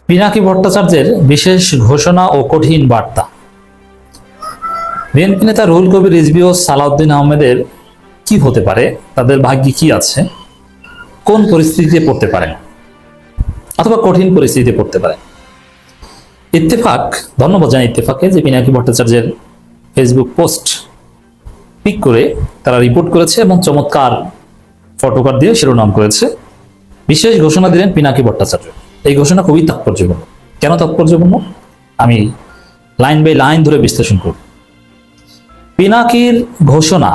পিনাকি ভট্টাচার্যের বিশেষ ঘোষণা ও কঠিন বার্তা। বিএনপি নেতা রুহুল কবির রিজভী ও সালাউদ্দিন আহমেদের কি হতে পারে, তাদের ভাগ্যে কি আছে, কোন পরিস্থিতিতে পড়তে পারে অথবা কঠিন পরিস্থিতিতে পড়তে পারে। ইত্তেফাক, ধন্যবাদ জানাই ইত্তেফাকে যে পিনাকি ভট্টাচার্যের ফেসবুক পোস্ট পিক করে তারা রিপোর্ট করেছে এবং চমৎকার ফটোকার দিয়ে শিরোনাম করেছে, বিশেষ ঘোষণা দিলেন পিনাকি ভট্টাচার্য। এই ঘোষণা খুবই তাৎপর্যপূর্ণ। কেন তাৎপর্যপূর্ণ আমি লাইন বাই লাইন ধরে বিশ্লেষণ করব। পিনাকির ঘোষণা,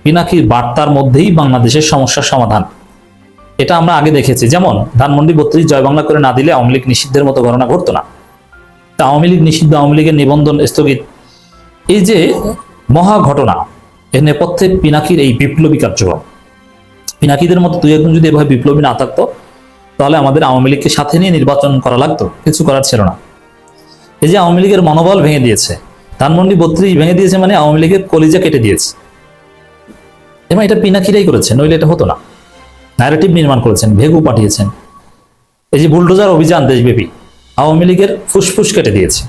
পিনাকির বার্তার মধ্যেই বাংলাদেশের সমস্যার সমাধান। এটা আমরা আগে দেখেছি, যেমন ধানমন্ডি 32 জয় বাংলা করে না দিলে আওয়ামী লীগ নিষিদ্ধের মতো ঘটনা ঘটতো না। তা আওয়ামী লীগ নিষিদ্ধ, আওয়ামী লীগের নিবন্ধন স্থগিত, এই যে মহা ঘটনা, এর নেপথ্যে পিনাকির এই বিপ্লবী কার্যক্রম। পিনাকিদের মতো দুই একজন যদি এভাবে বিপ্লবী না থাকতো তাহলে আমাদের আওয়ামী লীগকে সাথে নিয়ে নির্বাচন করা লাগতো, কিছু করার ছিল না। এই যে আওয়ামী লীগের মনোবল ভেঙে দিয়েছে, ধানমন্ডি 32 ভেঙে দিয়েছে, মানে আওয়ামী লীগের কলিজা কেটে দিয়েছে। এবং এটা পিনাকিরাই করেছে, নইলে এটা হতো না। ন্যারেটিভ নির্মাণ করেছেন, ভেগু পাঠিয়েছেন। এই যে বুলডোজার অভিযান দেশব্যাপী, আওয়ামী লীগের ফুসফুস কেটে দিয়েছে।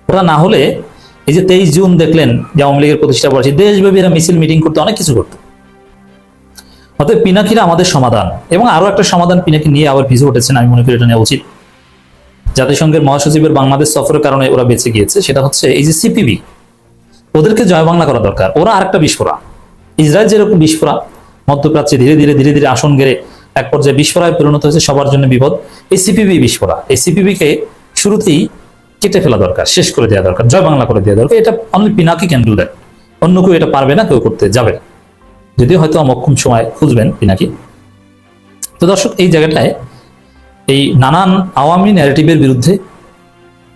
ওরা না হলে এই যে 23 জুন দেখলেন যে আওয়ামী লীগের প্রতিষ্ঠা বর্ষে দেশব্যাপী এরা মিছিল মিটিং করতে, অনেক কিছু করতো। অতএব পিনাকিরা আমাদের সমাধান। এবং আরো একটা সমাধান পিনাকি নিয়ে আবার ভিজে উঠেছেন, আমি মনে করি এটা নেওয়া উচিত। জাতিসংঘের মহাসচিবের বাংলাদেশ সফরের কারণে ওরা বেঁচে গিয়েছে, সেটা হচ্ছে এই যে সিপিবি, ওদেরকে জয় বাংলা করা দরকার। ওরা আরেকটা বিস্ফোরা, ইসরায়েল যেরকম বিস্ফোরা মধ্যপ্রাচ্যে ধীরে ধীরে ধীরে ধীরে আসন গেড়ে এক পর্যায়ে বিস্ফোরায় পরিণত হয়েছে, সবার জন্য বিপদ। এই সিপিবি বিস্ফোরা, এই সিপিবিকে শুরুতেই কেটে ফেলা দরকার, শেষ করে দেওয়া দরকার, জয় বাংলা করে দেওয়া দরকার। এটা only Pinaki can do that, অন্য কেউ এটা পারবে না, কেউ করতে যাবে না, যদিও হয়তো অমক্ষম সময় খুঁজবেন পিনাকি। তো দর্শক, এই জায়গাটায় এই নানান আওয়ামী ন্যারেটিভের বিরুদ্ধে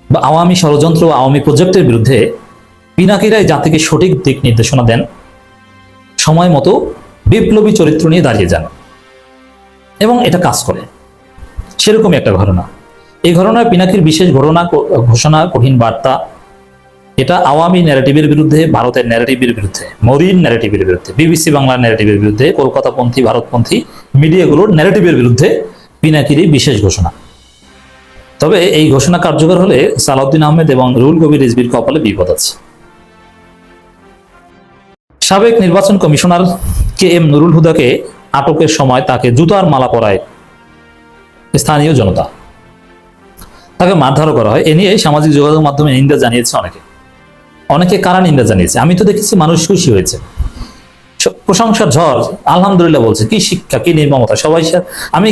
বা আওয়ামী ষড়যন্ত্র, আওয়ামী প্রজেক্টের বিরুদ্ধে পিনাকিরাই জাতিকে সঠিক দিক নির্দেশনা দেন, সময় মতো বিপ্লবী চরিত্র নিয়ে দাঁড়িয়ে যান এবং এটা কাজ করে। সেরকমই একটা ঘটনা। এই ঘটনায় পিনাকির বিশেষ ঘোষণা, কঠিন বার্তা, এটা আওয়ামী ন্যারেটিভের বিরুদ্ধে, ভারতের ন্যারেটিভের বিরুদ্ধে, মরিন ন্যারেটিভের বিরুদ্ধে, বিবিসি বাংলার ন্যারেটিভের বিরুদ্ধে, কলকাতাপন্থী ভারতপন্থী মিডিয়াগুলোর ন্যারেটিভের বিরুদ্ধে পিনাকির এই বিশেষ ঘোষণা। তবে এই ঘোষণা কার্যকর হলে সালাউদ্দিন আহমেদ এবং রুহুল কবির রিজভীর কপালে বিপদ আছে। সাবেক নির্বাচন কমিশনার কে এম নুরুল হুদাকে আটকের সময় তাকে জুতার মালা পরায় স্থানীয় জনতা, তাকে মারধরও করা হয়। এ নিয়ে সামাজিক যোগাযোগ মাধ্যমে নিন্দা জানিয়েছে অনেকে। কারা নিন্দা জানিয়েছে? আমি তো দেখেছি মানুষ খুশি হয়েছে, প্রশংসার ঝড়, আলহামদুলিল্লাহ বলছে। কি শিক্ষা, কি নির্মমতা! সবাই, আমি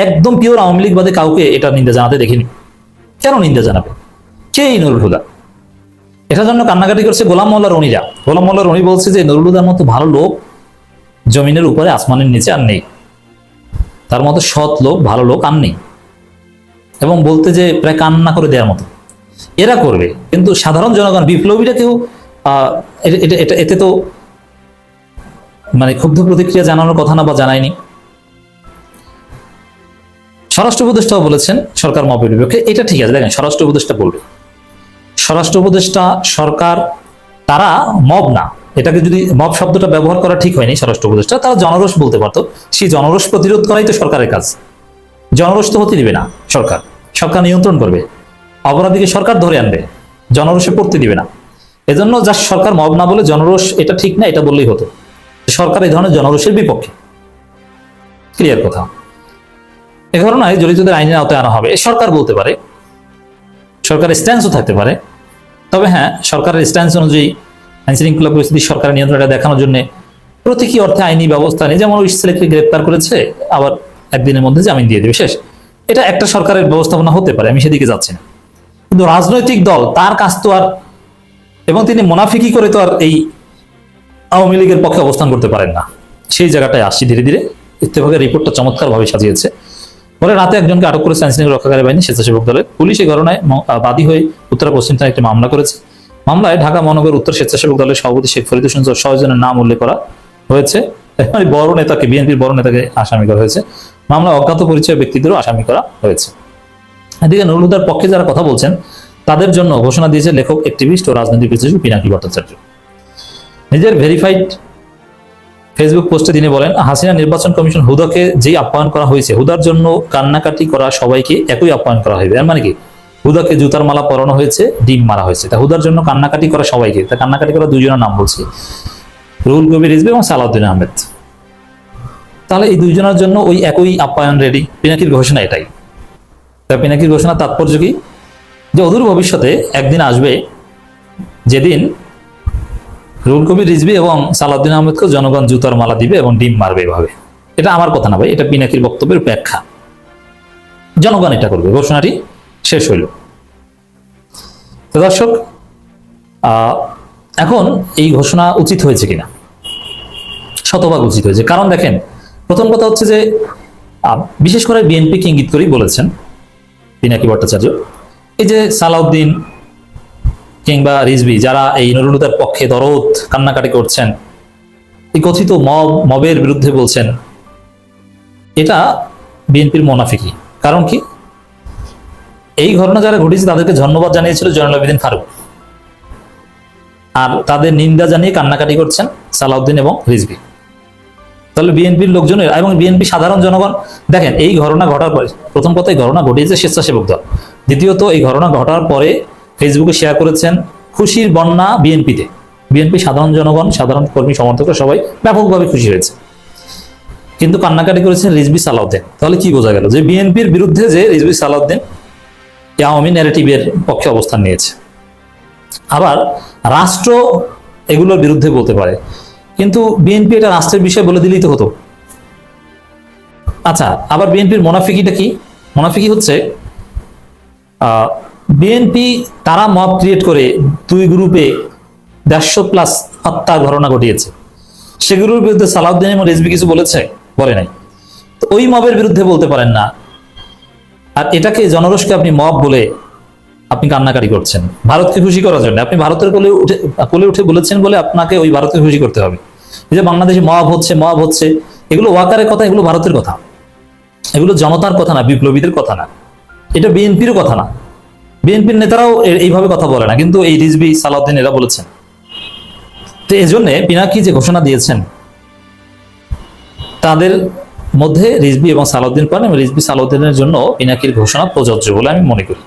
একদম পিওর আওয়ামী লীগ বাদে কাউকে এটা নিন্দা জানাতে দেখিনি। কেন নিন্দা জানাবে? কে এই নুরুল হুদা? এটার জন্য কান্নাকাটি করছে গোলাম মোল্লা রনিরা। গোলাম মোল্লা রনি বলছে যে নুরুল হুদার মতো ভালো লোক জমিনের উপরে, আসমানের নিচে আর নেই, তার মতো সৎ লোক, ভালো লোক আর নেই। এবং বলতে যে প্রায় কান্না করে দেওয়ার মতো। এরা করবে, কিন্তু সাধারণ জনগণ, বিপ্লবীরা কেউ এতে তো মানে ক্ষুব্ধ প্রতিক্রিয়া জানানোর কথা না, বা জানায়নি। স্বরাষ্ট্র উপদেষ্টাও বলেছেন সরকার মবের বিপক্ষে। এটা ঠিক আছে, দেখেন স্বরাষ্ট্র উপদেষ্টা বলবে, স্বরাষ্ট্র উপদেষ্টা সরকার, তারা মব না। এটাকে যদি মব শব্দটা ব্যবহার করা ঠিক হয়নি, স্বরাষ্ট্র উপদেষ্টা তারা জনরোষ বলতে পারতো। সেই জনরোষ প্রতিরোধ করাই তো সরকারের কাজ। জনরোষ তো হতে দিবে না সরকার, সরকার নিয়ন্ত্রণ করবে, অপরাধীকে সরকার ধরে আনবে, জনরোষে পড়তে দিবে না। এজন্য যা সরকার মব না বলে জনরোষ এটা ঠিক না, এটা বললেই হতো। সরকার এই ধরনের জনরোষের বিপক্ষে, ক্লিয়ার কথা। এ ঘটনায় জড়িতদের আইনের আওতায় আনা হবে, সরকার বলতে পারে, সরকারের স্ট্যান্সও থাকতে পারে। তবে হ্যাঁ, সরকারের স্ট্যান্স অনুযায়ী আইন শৃঙ্খলা পরিস্থিতি, সরকারের নিয়ন্ত্রণটা দেখানোর জন্য প্রতীকী অর্থে আইনি ব্যবস্থা নেই। যেমন ওই ছেলেকে গ্রেপ্তার করেছে, আবার একদিনের মধ্যে জামিন দিয়ে দেবে, শেষ। এটা একটা সরকারের ব্যবস্থাপনা হতে পারে, আমি সেদিকে যাচ্ছি না। কিন্তু রাজনৈতিক দল, তার কাজ তো আর, এবং তিনি মুনাফিকি করে তো আর এই আওয়ামী লীগের পক্ষে অবস্থান করতে পারেন না। সেই জায়গাটায় আসছি ধীরে ধীরে। ইত্তেফাকের রিপোর্টটা চমৎকার ভাবে সাজিয়েছে। পরে রাতে একজনকে আটক করেছে আইন শৃঙ্খলা রক্ষাকারী বাহিনী, স্বেচ্ছাসেবক দলের পুলিশ। এই ঘটনায় বাদী হয়ে উত্তরা পশ্চিম থানায় একটি মামলা করেছে। মামলায় ঢাকা মহানগর উত্তর স্বেচ্ছাসেবক দলের সভাপতি শেখ ফরিদ হোসেন 6 জনের নাম উল্লেখ করা হয়েছে। বড় নেতাকে, বিএনপির বড় নেতাকে আসামি করা হয়েছে। মামলায় অজ্ঞাত পরিচয় ব্যক্তিদেরও আসামি করা হয়েছে। এদিকে নুরুল হুদার পক্ষে যারা কথা বলছেন তাদের জন্য ঘোষণা দিয়েছে লেখক, অ্যাক্টিভিস্ট ও রাজনৈতিক বিশ্লেষক পিনাকি ভট্টাচার্য। নিজের ভেরিফাইড ফেসবুক পোস্টে তিনি বলেন, হাসিনা নির্বাচন কমিশন হুদাকে যেই আপ্যায়ন করা হয়েছে, হুদার জন্য কান্নাকাটি করা সবাইকে একই আপ্যায়ন করা হবে। এর মানে কি, হুদাকে জুতার মালা পরানো হয়েছে, ডিম মারা হয়েছে। তা হুদার জন্য কান্নাকাটি করা সবাইকে, তা কান্নাকাটি করা দুইজনের নাম বলছি, রুহুল কবির রিজভী এবং সালাউদ্দিন আহমেদ। তাহলে এই দুইজনের জন্য ওই একই আপ্যায়ন রেডি। পিনাকির ঘোষণা এটাই। তা পিনাকির ঘোষণা তাৎপর্য কি, যে অদূর ভবিষ্যতে একদিন আসবে যেদিন রুহুল কবির রিজভী এবং সালাউদ্দিন আহমেদকে জনগণ জুতার মালা দিবে এবং ডিম মারবে এভাবে। এটা আমার কথা না ভাই, এটা পিনাকির বক্তব্যের ব্যাখ্যা। জনগণ এটা করবে, ঘোষণাটি শেষ হইল। তো দর্শক, এখন এই ঘোষণা উচিত হয়েছে কিনা? শতভাগ উচিত হয়েছে। কারণ দেখেন, প্রথম কথা হচ্ছে যে বিশেষ করে বিএনপিকে ইঙ্গিত করেই বলেছেন পিনাকি ভট্টাচার্য, এই যে সালাউদ্দিন কিংবা রিজভী যারা এই নুরুল হুদার পক্ষে দরদ কান্নাকাটি করছেন, এই কথিত মবের বিরুদ্ধে বলছেন, এটা বিএনপির মুনাফিকি। কারণ কি, এই ঘটনা যারা ঘটেছে তাদেরকে ধন্যবাদ জানিয়েছিল জয়নুল আবেদিন ফারুক, আর তাদের নিন্দা জানিয়ে কান্নাকাটি করছেন সালাউদ্দিন এবং রিজভী। তাহলে বিএনপির লোকজনের এবং বিএনপি সাধারণ জনগণ, দেখেন এই ঘটনা ঘটার পরে, প্রথম কথা এই ঘটনা ঘটিয়েছে স্বেচ্ছাসেবক দল, দ্বিতীয়ত এই ঘটনা ঘটার পরে ফেসবুকে শেয়ার করেছেন খুশির বন্যা বিএনপিতে। বিএনপি সাধারণ জনগণ, সাধারণ কর্মী সমর্থকরা সবাই ব্যাপকভাবে খুশি হয়েছে, কিন্তু কান্নাকাটি করেছেন রিজভী সালাউদ্দিন। তাহলে কি বোঝা গেল, যে বিএনপির বিরুদ্ধে যে রিজভী সালাউদ্দিন আওয়ামী ন্যারেটিভের পক্ষে অবস্থান নিয়েছে। আবার রাষ্ট্র এগুলোর বিরুদ্ধে বলতে পারে, কিন্তু বিএনপি এটা রাষ্ট্রের বিষয় বলে দিলেই তো হতো। আচ্ছা, আবার বিএনপির মুনাফিকিটা কি? মুনাফিকি হচ্ছে বিএনপি তারা মব ক্রিয়েট করে দুই গ্রুপে 150+ হত্যার ঘটনা ঘটিয়েছে, সেগুলোর বিরুদ্ধে সালাউদ্দিন এবং রিজভী কিছু বলেছে? বলে নাই। তো ওই মবের বিরুদ্ধে বলতে পারেন না, আর এটাকে জনরোষকে আপনি মব বলে আপনি কান্নাকাটি করছেন ভারতকে খুশি করার জন্য। আপনি ভারতের কোলে উঠে বলেছেন বলে আপনাকে ওই ভারতকে খুশি করতে হবে। এই যে বাংলাদেশে মব হচ্ছে, এগুলো ওয়াকারের কথা, এগুলো ভারতের কথা, এগুলো জনতার কথা না, বিপ্লবীদের কথা না, এটা বিএনপির কথা না। বিএনপির নেতারাও এইভাবে কথা বলে না, কিন্তু এই রিজভী সালাউদ্দিন এরা বলেছেন। তো এই জন্য পিনাকি যে ঘোষণা দিয়েছেন, তাদের মধ্যে রিজভী এবং সালাউদ্দিন পান, এবং রিজভী সালাউদ্দিনের জন্য পিনাকির ঘোষণা প্রযোজ্য বলে আমি মনে করি।